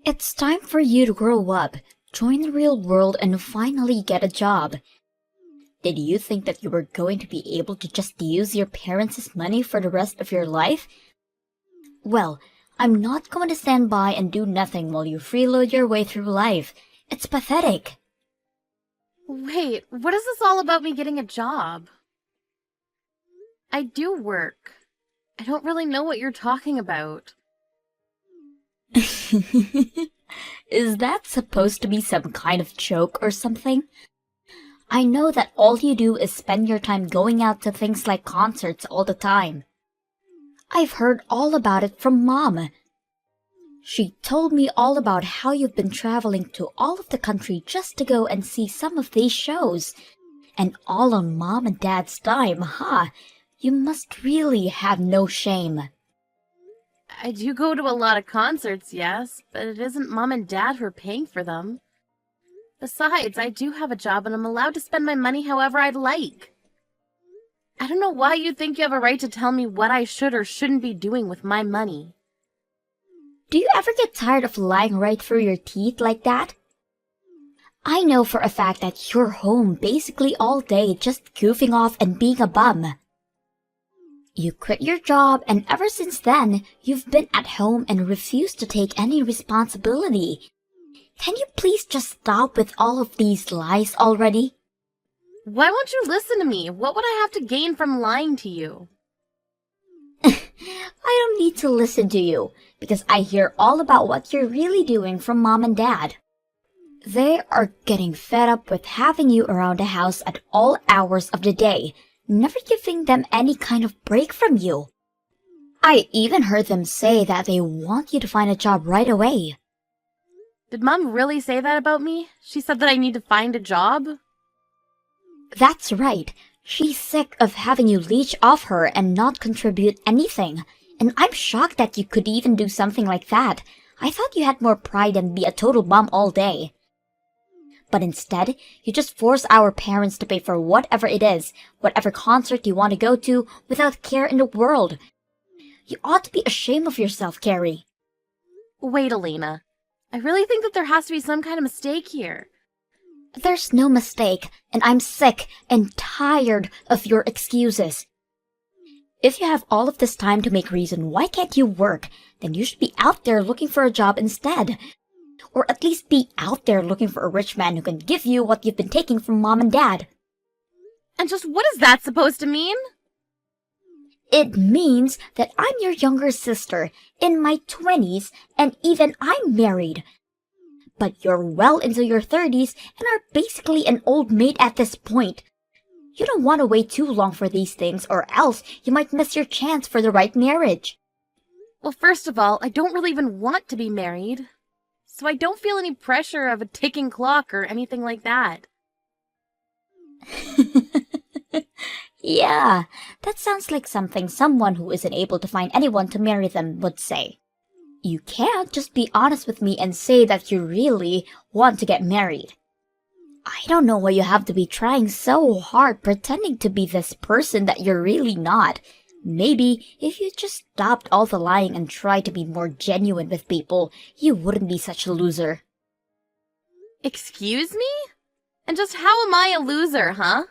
It's time for you to grow up, join the real world, and finally get a job. Did you think that you were going to be able to just use your parents' money for the rest of your life? Well, I'm not going to stand by and do nothing while you freeload your way through life. It's pathetic. Wait, what is this all about me getting a job? I do work. I don't really know what you're talking about. Is that supposed to be some kind of joke or something? I know that all you do is spend your time going out to things like concerts all the time. I've heard all about it from Mom. She told me all about how you've been traveling to all of the country just to go and see some of these shows. And all on Mom and Dad's dime, huh? You must really have no shame. I do go to a lot of concerts, yes, but it isn't Mom and Dad who are paying for them. Besides, I do have a job and I'm allowed to spend my money however I'd like. I don't know why you think you have a right to tell me what I should or shouldn't be doing with my money. Do you ever get tired of lying right through your teeth like that? I know for a fact that you're home basically all day just goofing off and being a bum. You quit your job and ever since then, you've been at home and refused to take any responsibility. Can you please just stop with all of these lies already? Why won't you listen to me? What would I have to gain from lying to you? I don't need to listen to you, because I hear all about what you're really doing from Mom and Dad. They are getting fed up with having you around the house at all hours of the day, never giving them any kind of break from you. I even heard them say that they want you to find a job right away. Did Mom really say that about me? She said that I need to find a job? That's right. She's sick of having you leech off her and not contribute anything. And I'm shocked that you could even do something like that. I thought you had more pride than be a total bum all day. But instead, you just force our parents to pay for whatever it is, whatever concert you want to go to, without care in the world. You ought to be ashamed of yourself, Carrie. Wait, Elena. I really think that there has to be some kind of mistake here. There's no mistake, and I'm sick and tired of your excuses. If you have all of this time to make reason why can't you work, then you should be out there looking for a job instead. Or at least be out there looking for a rich man who can give you what you've been taking from Mom and Dad. And just what is that supposed to mean? It means that I'm your younger sister, in my 20s, and even I'm married. But you're well into your 30s and are basically an old maid at this point. You don't want to wait too long for these things, or else you might miss your chance for the right marriage. Well, first of all, I don't really even want to be married. So I don't feel any pressure of a ticking clock or anything like that. Yeah, that sounds like something someone who isn't able to find anyone to marry them would say. You can't just be honest with me and say that you really want to get married. I don't know why you have to be trying so hard pretending to be this person that you're really not. Maybe if you just stopped all the lying and tried to be more genuine with people, you wouldn't be such a loser. Excuse me? And just how am I a loser, huh?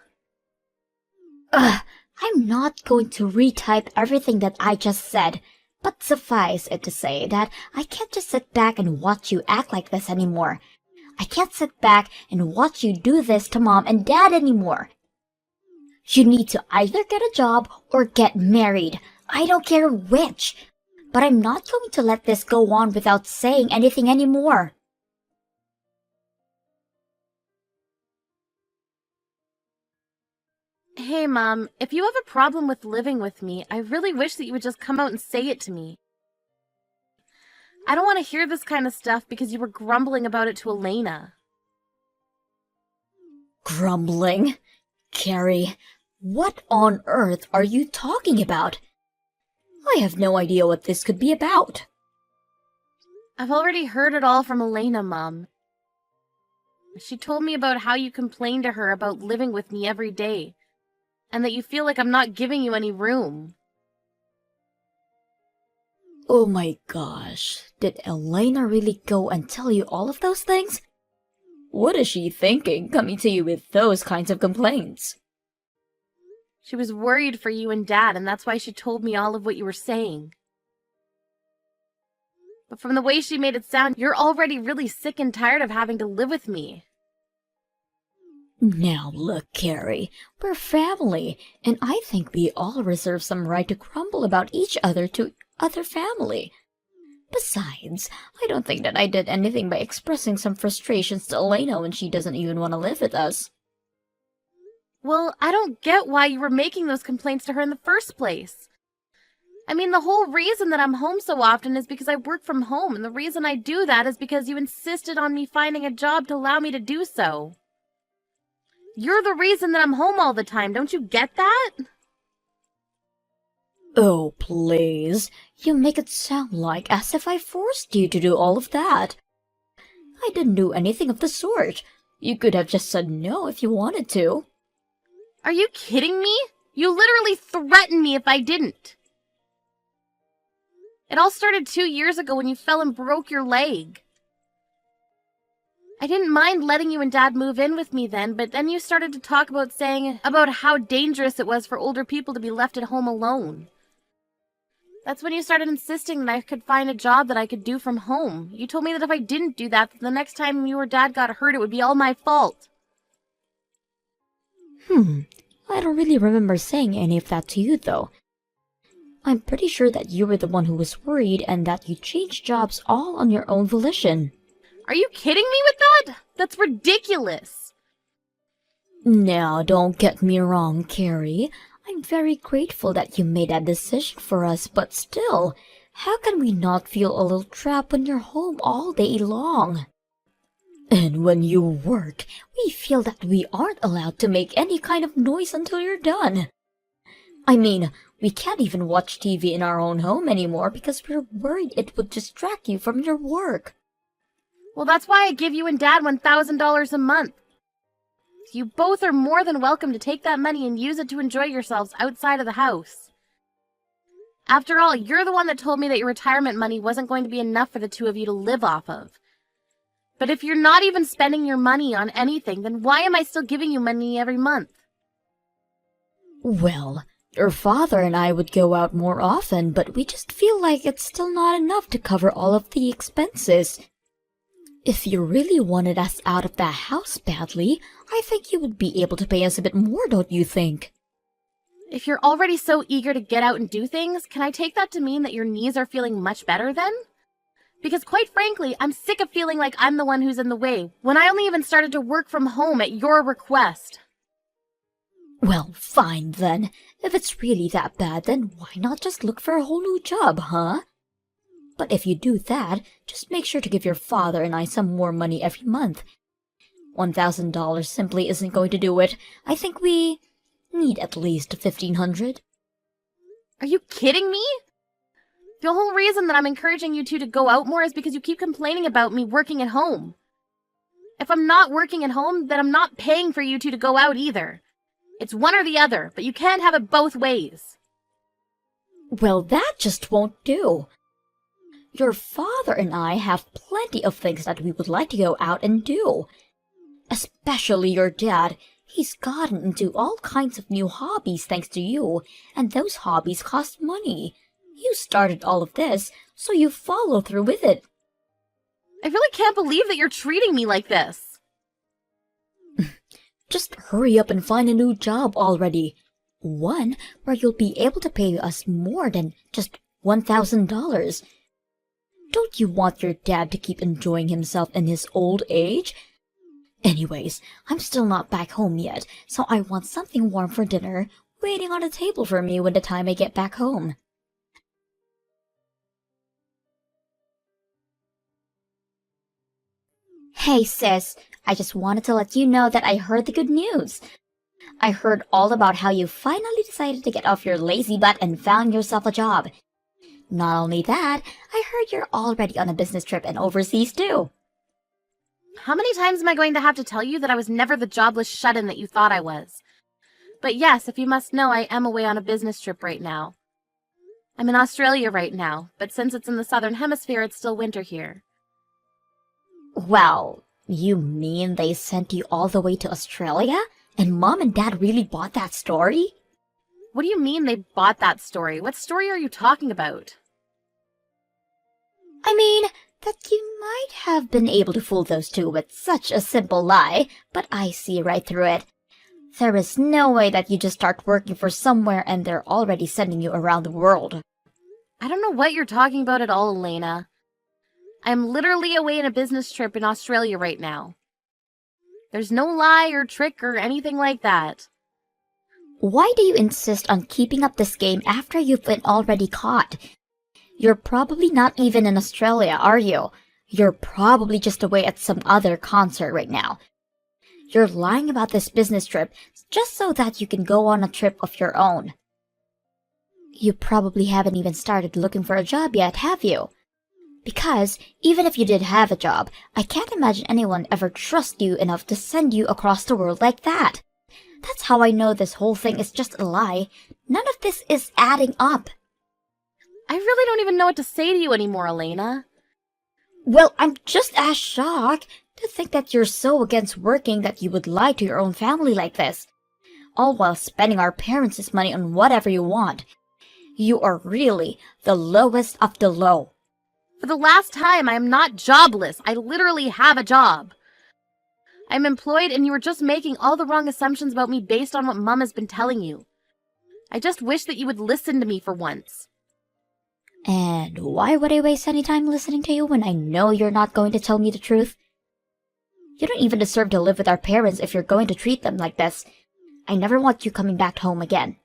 I'm not going to retype everything that I just said, but suffice it to say that I can't just sit back and watch you act like this anymore. I can't sit back and watch you do this to Mom and Dad anymore. You need to either get a job or get married. I don't care which. But I'm not going to let this go on without saying anything anymore. Hey, Mom, if you have a problem with living with me, I really wish that you would just come out and say it to me. I don't want to hear this kind of stuff because you were grumbling about it to Elena. Grumbling? Carrie, what on earth are you talking about? I have no idea what this could be about. I've already heard it all from Elena, Mom. She told me about how you complain to her about living with me every day, and that you feel like I'm not giving you any room. Oh my gosh, did Elena really go and tell you all of those things? What is she thinking, coming to you with those kinds of complaints? She was worried for you and Dad, and that's why she told me all of what you were saying. But from the way she made it sound, you're already really sick and tired of having to live with me. Now look, Carrie, we're family, and I think we all reserve some right to grumble about each other to other family. Besides, I don't think that I did anything by expressing some frustrations to Elena when she doesn't even want to live with us. Well, I don't get why you were making those complaints to her in the first place. I mean, the whole reason that I'm home so often is because I work from home, and the reason I do that is because you insisted on me finding a job to allow me to do so. You're the reason that I'm home all the time, don't you get that? Oh, please. You make it sound like as if I forced you to do all of that. I didn't do anything of the sort. You could have just said no if you wanted to. Are you kidding me? You literally threatened me if I didn't. It all started 2 years ago when you fell and broke your leg. I didn't mind letting you and Dad move in with me then, but then you started to talk about how dangerous it was for older people to be left at home alone. That's when you started insisting that I could find a job that I could do from home. You told me that if I didn't do that, the next time you or Dad got hurt, it would be all my fault. I don't really remember saying any of that to you, though. I'm pretty sure that you were the one who was worried and that you changed jobs all on your own volition. Are you kidding me with that? That's ridiculous. Now, don't get me wrong, Carrie. I'm very grateful that you made that decision for us, but still, how can we not feel a little trapped when you're home all day long? And when you work, we feel that we aren't allowed to make any kind of noise until you're done. I mean, we can't even watch TV in our own home anymore because we're worried it would distract you from your work. Well, that's why I give you and Dad $1,000 a month. You both are more than welcome to take that money and use it to enjoy yourselves outside of the house. After all, you're the one that told me that your retirement money wasn't going to be enough for the two of you to live off of. But if you're not even spending your money on anything, then why am I still giving you money every month? Well, your father and I would go out more often, but we just feel like it's still not enough to cover all of the expenses. If you really wanted us out of that house badly, I think you would be able to pay us a bit more, don't you think? If you're already so eager to get out and do things, can I take that to mean that your knees are feeling much better then? Because quite frankly, I'm sick of feeling like I'm the one who's in the way, when I only even started to work from home at your request. Well, fine then. If it's really that bad, then why not just look for a whole new job, huh? But if you do that, just make sure to give your father and I some more money every month. $1,000 simply isn't going to do it. I think we need at least $1,500. Are you kidding me? The whole reason that I'm encouraging you two to go out more is because you keep complaining about me working at home. If I'm not working at home, then I'm not paying for you two to go out either. It's one or the other, but you can't have it both ways. Well, that just won't do. Your father and I have plenty of things that we would like to go out and do. Especially your dad. He's gotten into all kinds of new hobbies thanks to you, and those hobbies cost money. You started all of this, so you follow through with it. I really can't believe that you're treating me like this. Just hurry up and find a new job already. One where you'll be able to pay us more than just $1,000. Don't you want your dad to keep enjoying himself in his old age? Anyways, I'm still not back home yet, so I want something warm for dinner waiting on the table for me when the time I get back home. Hey sis, I just wanted to let you know that I heard the good news. I heard all about how you finally decided to get off your lazy butt and found yourself a job. Not only that, I heard you're already on a business trip and overseas too. How many times am I going to have to tell you that I was never the jobless shut-in that you thought I was? But yes, if you must know, I am away on a business trip right now. I'm in Australia right now, but since it's in the southern hemisphere, it's still winter here. Well, you mean they sent you all the way to Australia? And Mom and Dad really bought that story? What do you mean they bought that story? What story are you talking about? I mean, that you might have been able to fool those two with such a simple lie, but I see right through it. There is no way that you just start working for somewhere and they're already sending you around the world. I don't know what you're talking about at all, Elena. I'm literally away on a business trip in Australia right now. There's no lie or trick or anything like that. Why do you insist on keeping up this game after you've been already caught? You're probably not even in Australia, are you? You're probably just away at some other concert right now. You're lying about this business trip just so that you can go on a trip of your own. You probably haven't even started looking for a job yet, have you? Because even if you did have a job, I can't imagine anyone ever trust you enough to send you across the world like that. That's how I know this whole thing is just a lie. None of this is adding up. I really don't even know what to say to you anymore, Elena. Well, I'm just as shocked to think that you're so against working that you would lie to your own family like this, all while spending our parents' money on whatever you want. You are really the lowest of the low. For the last time, I am not jobless. I literally have a job. I'm employed and you are just making all the wrong assumptions about me based on what Mom has been telling you. I just wish that you would listen to me for once. And why would I waste any time listening to you when I know you're not going to tell me the truth? You don't even deserve to live with our parents if you're going to treat them like this. I never want you coming back home again.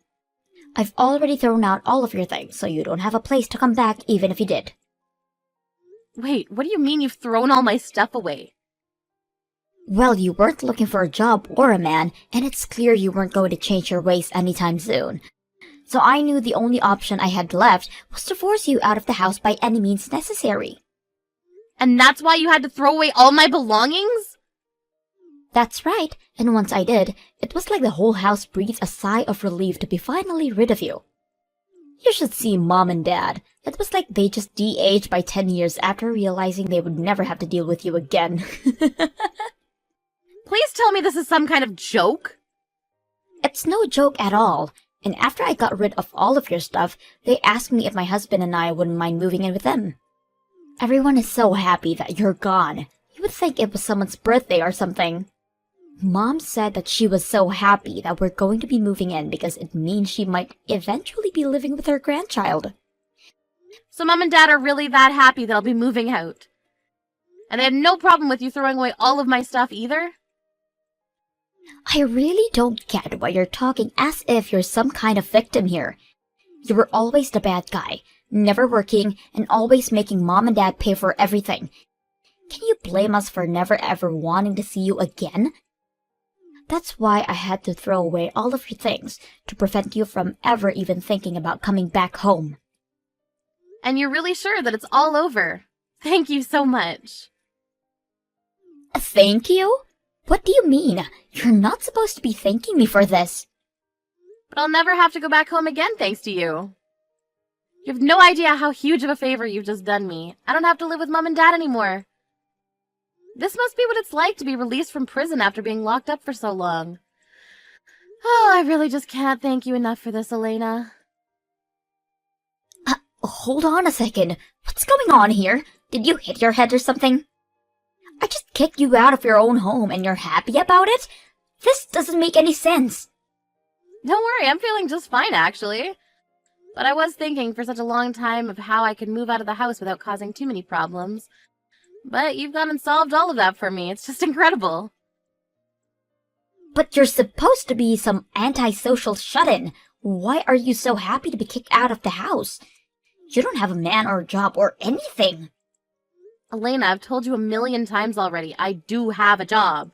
I've already thrown out all of your things, so you don't have a place to come back even if you did. Wait, what do you mean you've thrown all my stuff away? Well, you weren't looking for a job or a man, and it's clear you weren't going to change your ways anytime soon. So I knew the only option I had left was to force you out of the house by any means necessary. And that's why you had to throw away all my belongings? That's right, and once I did, it was like the whole house breathed a sigh of relief to be finally rid of you. You should see Mom and Dad. It was like they just de-aged by 10 years after realizing they would never have to deal with you again. Please tell me this is some kind of joke. It's no joke at all. And after I got rid of all of your stuff, they asked me if my husband and I wouldn't mind moving in with them. Everyone is so happy that you're gone. You would think it was someone's birthday or something. Mom said that she was so happy that we're going to be moving in because it means she might eventually be living with her grandchild. So Mom and Dad are really that happy that I'll be moving out? And they had no problem with you throwing away all of my stuff either? I really don't get why you're talking as if you're some kind of victim here. You were always the bad guy, never working, and always making Mom and Dad pay for everything. Can you blame us for never ever wanting to see you again? That's why I had to throw away all of your things, to prevent you from ever even thinking about coming back home. And you're really sure that it's all over? Thank you so much. Thank you? What do you mean? You're not supposed to be thanking me for this. But I'll never have to go back home again thanks to you. You have no idea how huge of a favor you've just done me. I don't have to live with Mom and Dad anymore. This must be what it's like to be released from prison after being locked up for so long. Oh, I really just can't thank you enough for this, Elena. Hold on a second. What's going on here? Did you hit your head or something? I just kicked you out of your own home and you're happy about it? This doesn't make any sense. Don't worry, I'm feeling just fine, actually. But I was thinking for such a long time of how I could move out of the house without causing too many problems. But you've gone and solved all of that for me. It's just incredible. But you're supposed to be some antisocial shut-in. Why are you so happy to be kicked out of the house? You don't have a man or a job or anything. Elena, I've told you 1,000,000 times already, I do have a job.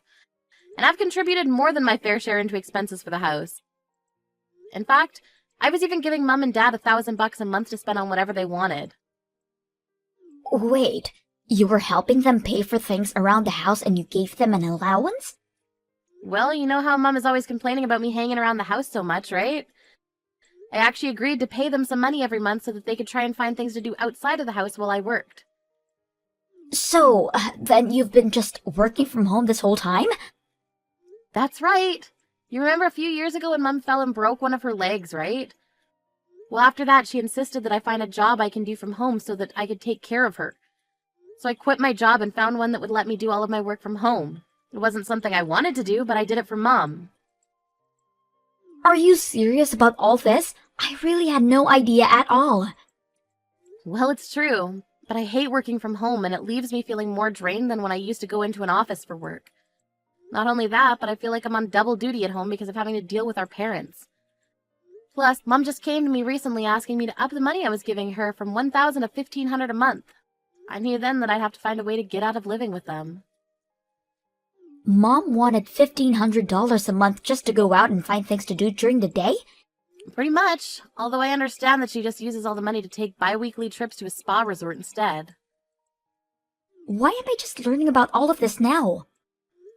And I've contributed more than my fair share into expenses for the house. In fact, I was even giving Mom and Dad $1,000 a month to spend on whatever they wanted. Wait, you were helping them pay for things around the house and you gave them an allowance? Well, you know how Mom is always complaining about me hanging around the house so much, right? I actually agreed to pay them some money every month so that they could try and find things to do outside of the house while I worked. So, then you've been just working from home this whole time? That's right. You remember a few years ago when Mom fell and broke one of her legs, right? Well, after that, she insisted that I find a job I can do from home so that I could take care of her. So I quit my job and found one that would let me do all of my work from home. It wasn't something I wanted to do, but I did it for Mom. Are you serious about all this? I really had no idea at all. Well, it's true, but I hate working from home and it leaves me feeling more drained than when I used to go into an office for work. Not only that, but I feel like I'm on double duty at home because of having to deal with our parents. Plus, Mom just came to me recently asking me to up the money I was giving her from $1,000 to $1,500 a month. I knew then that I'd have to find a way to get out of living with them. Mom wanted $1,500 a month just to go out and find things to do during the day? Pretty much, although I understand that she just uses all the money to take bi-weekly trips to a spa resort instead. Why am I just learning about all of this now?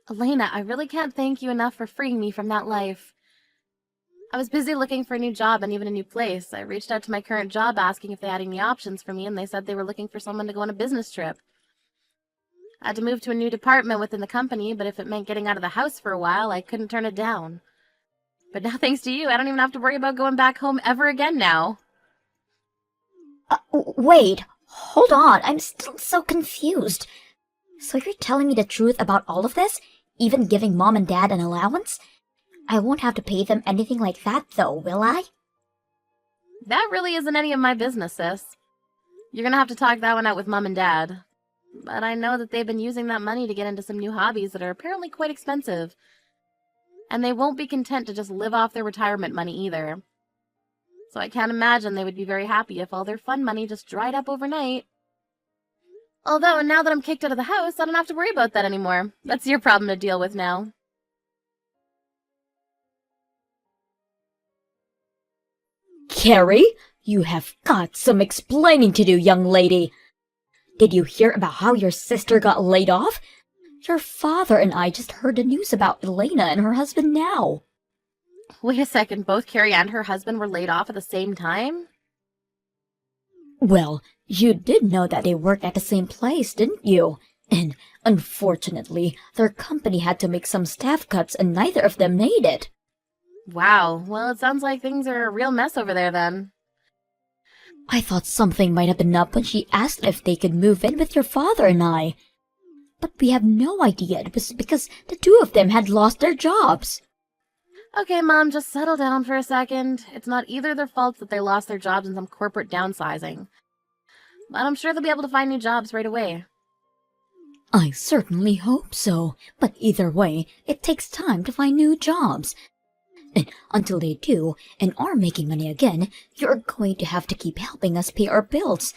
Elena, I really can't thank you enough for freeing me from that life. I was busy looking for a new job and even a new place. I reached out to my current job asking if they had any options for me, and they said they were looking for someone to go on a business trip. I had to move to a new department within the company, but if it meant getting out of the house for a while, I couldn't turn it down. But now, thanks to you, I don't even have to worry about going back home ever again now. Wait, hold on, I'm still so confused. So you're telling me the truth about all of this? Even giving Mom and Dad an allowance? I won't have to pay them anything like that, though, will I? That really isn't any of my business, sis. You're gonna have to talk that one out with Mom and Dad. But I know that they've been using that money to get into some new hobbies that are apparently quite expensive. And they won't be content to just live off their retirement money either. So I can't imagine they would be very happy if all their fun money just dried up overnight. Although, now that I'm kicked out of the house, I don't have to worry about that anymore. That's your problem to deal with now. Carrie, you have got some explaining to do, young lady. Did you hear about how your sister got laid off? Your father and I just heard the news about Elena and her husband now. Wait a second, both Carrie and her husband were laid off at the same time? Well, you did know that they worked at the same place, didn't you? And unfortunately, their company had to make some staff cuts and neither of them made it. Wow, well, it sounds like things are a real mess over there then. I thought something might have been up when she asked if they could move in with your father and I. But we have no idea it was because the two of them had lost their jobs. Okay, Mom, just settle down for a second. It's not either their fault that they lost their jobs in some corporate downsizing. But I'm sure they'll be able to find new jobs right away. I certainly hope so, but either way, it takes time to find new jobs. And until they do, and are making money again, you're going to have to keep helping us pay our bills.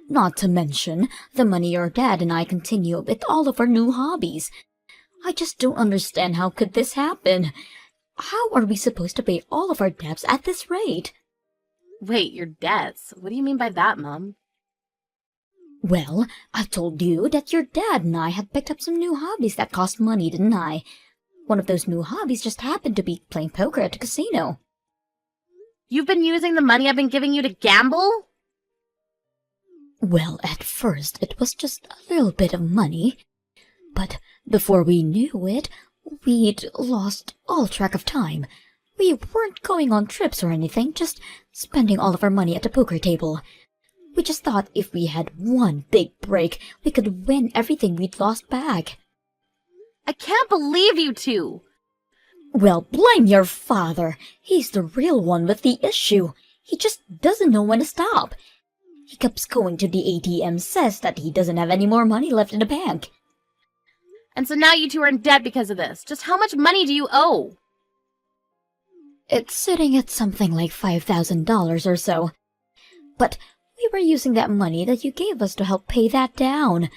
Not to mention the money your dad and I continue with all of our new hobbies. I just don't understand how could this happen. How are we supposed to pay all of our debts at this rate? Wait, your debts? What do you mean by that, Mom? Well, I told you that your dad and I had picked up some new hobbies that cost money, didn't I? One of those new hobbies just happened to be playing poker at a casino. You've been using the money I've been giving you to gamble? Well, at first it was just a little bit of money. But before we knew it, we'd lost all track of time. We weren't going on trips or anything, just spending all of our money at the poker table. We just thought if we had one big break, we could win everything we'd lost back. I can't believe you two! Well, blame your father. He's the real one with the issue. He just doesn't know when to stop. He keeps going to the ATM, says that he doesn't have any more money left in the bank. And so now you two are in debt because of this. Just how much money do you owe? It's sitting at something like $5,000 or so. But we were using that money that you gave us to help pay that down.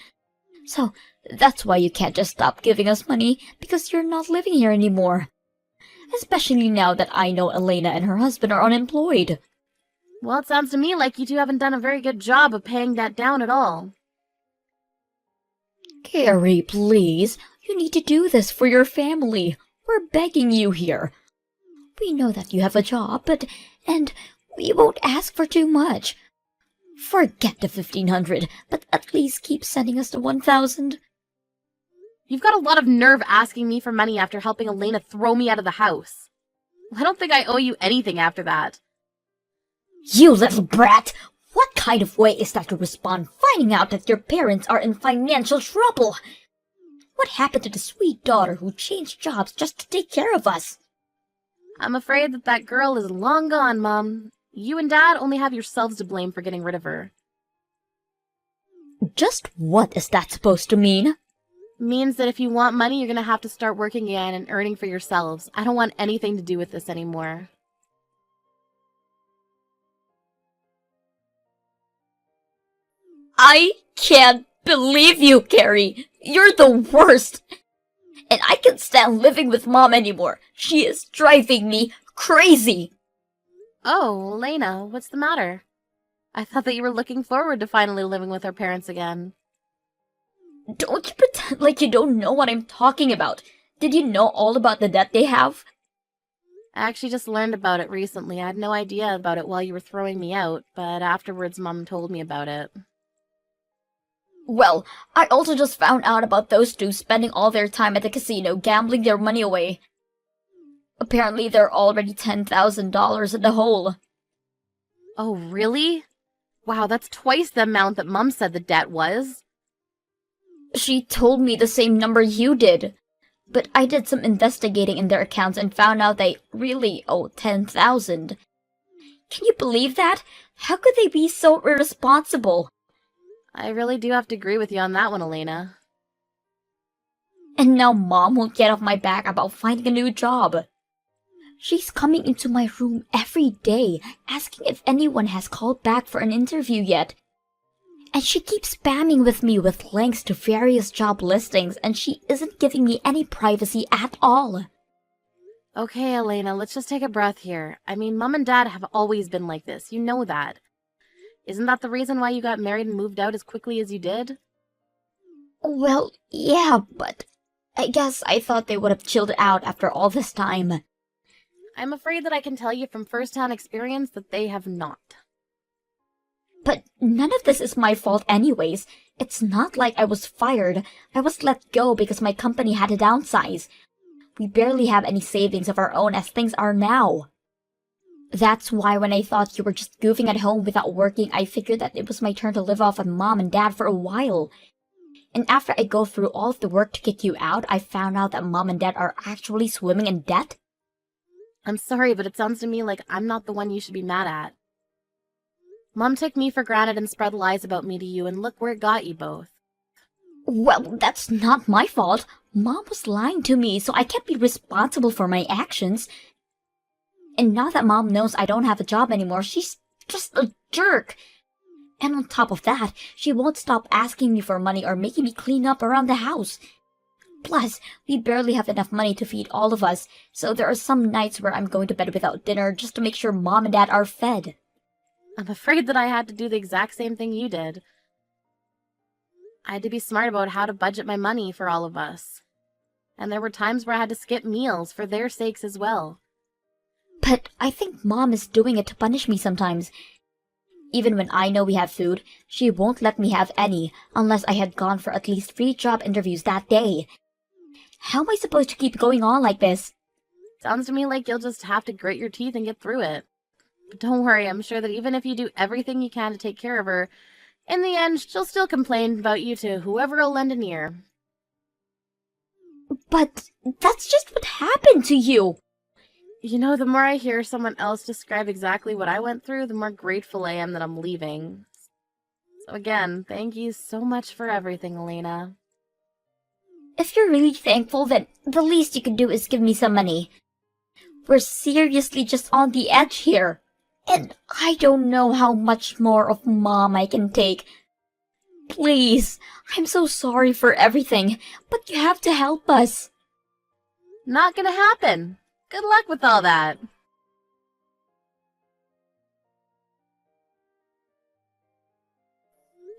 So that's why you can't just stop giving us money, because you're not living here anymore. Especially now that I know Elena and her husband are unemployed. Well, it sounds to me like you two haven't done a very good job of paying that down at all. Carrie, please. You need to do this for your family. We're begging you here. We know that you have a job, but And we won't ask for too much. Forget the 1,500, but at least keep sending us the 1,000. You've got a lot of nerve asking me for money after helping Elena throw me out of the house. I don't think I owe you anything after that. You little brat! What kind of way is that to respond finding out that your parents are in financial trouble? What happened to the sweet daughter who changed jobs just to take care of us? I'm afraid that girl is long gone, Mom. You and Dad only have yourselves to blame for getting rid of her. Just what is that supposed to mean? Means that if you want money, you're gonna have to start working again and earning for yourselves. I don't want anything to do with this anymore. I can't believe you, Carrie. You're the worst. And I can't stand living with Mom anymore. She is driving me crazy. Oh, Elena, what's the matter? I thought that you were looking forward to finally living with our parents again. Don't you pretend like you don't know what I'm talking about. Did you know all about the debt they have? I actually just learned about it recently. I had no idea about it while you were throwing me out, but afterwards Mom told me about it. Well, I also just found out about those two spending all their time at the casino gambling their money away. Apparently they're already $10,000 in the hole. Oh, really? Wow, that's twice the amount that Mom said the debt was. She told me the same number you did. But I did some investigating in their accounts and found out they really owe $10,000. Can you believe that? How could they be so irresponsible? I really do have to agree with you on that one, Elena. And now Mom won't get off my back about finding a new job. She's coming into my room every day, asking if anyone has called back for an interview yet. And she keeps spamming with me with links to various job listings, and she isn't giving me any privacy at all. Okay, Elena, let's just take a breath here. I mean, Mom and Dad have always been like this. You know that. Isn't that the reason why you got married and moved out as quickly as you did? Well, yeah, but I guess I thought they would have chilled out after all this time. I'm afraid that I can tell you from first-hand experience that they have not. But none of this is my fault anyways. It's not like I was fired. I was let go because my company had to downsize. We barely have any savings of our own as things are now. That's why when I thought you were just goofing at home without working, I figured that it was my turn to live off on Mom and Dad for a while. And after I go through all of the work to kick you out, I found out that Mom and Dad are actually swimming in debt. I'm sorry, but it sounds to me like I'm not the one you should be mad at. Mom took me for granted and spread lies about me to you, and look where it got you both. Well, that's not my fault. Mom was lying to me, so I can't be responsible for my actions. And now that Mom knows I don't have a job anymore, she's just a jerk. And on top of that, she won't stop asking me for money or making me clean up around the house. Plus, we barely have enough money to feed all of us, so there are some nights where I'm going to bed without dinner just to make sure Mom and Dad are fed. I'm afraid that I had to do the exact same thing you did. I had to be smart about how to budget my money for all of us. And there were times where I had to skip meals for their sakes as well. But I think Mom is doing it to punish me sometimes. Even when I know we have food, she won't let me have any unless I had gone for at least 3 job interviews that day. How am I supposed to keep going on like this? Sounds to me like you'll just have to grit your teeth and get through it. But don't worry, I'm sure that even if you do everything you can to take care of her, in the end, she'll still complain about you to whoever will lend an ear. But that's just what happened to you. You know, the more I hear someone else describe exactly what I went through, the more grateful I am that I'm leaving. So again, thank you so much for everything, Elena. If you're really thankful, then the least you can do is give me some money. We're seriously just on the edge here. And I don't know how much more of Mom I can take. Please, I'm so sorry for everything, but you have to help us. Not gonna happen. Good luck with all that.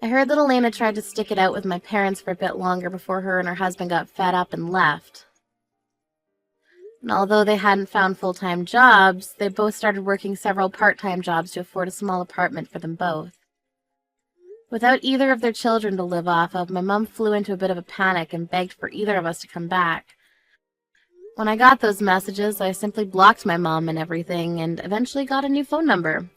I heard that Elena tried to stick it out with my parents for a bit longer before her and her husband got fed up and left. And although they hadn't found full-time jobs, they both started working several part-time jobs to afford a small apartment for them both. Without either of their children to live off of, my mom flew into a bit of a panic and begged for either of us to come back. When I got those messages, I simply blocked my mom and everything and eventually got a new phone number,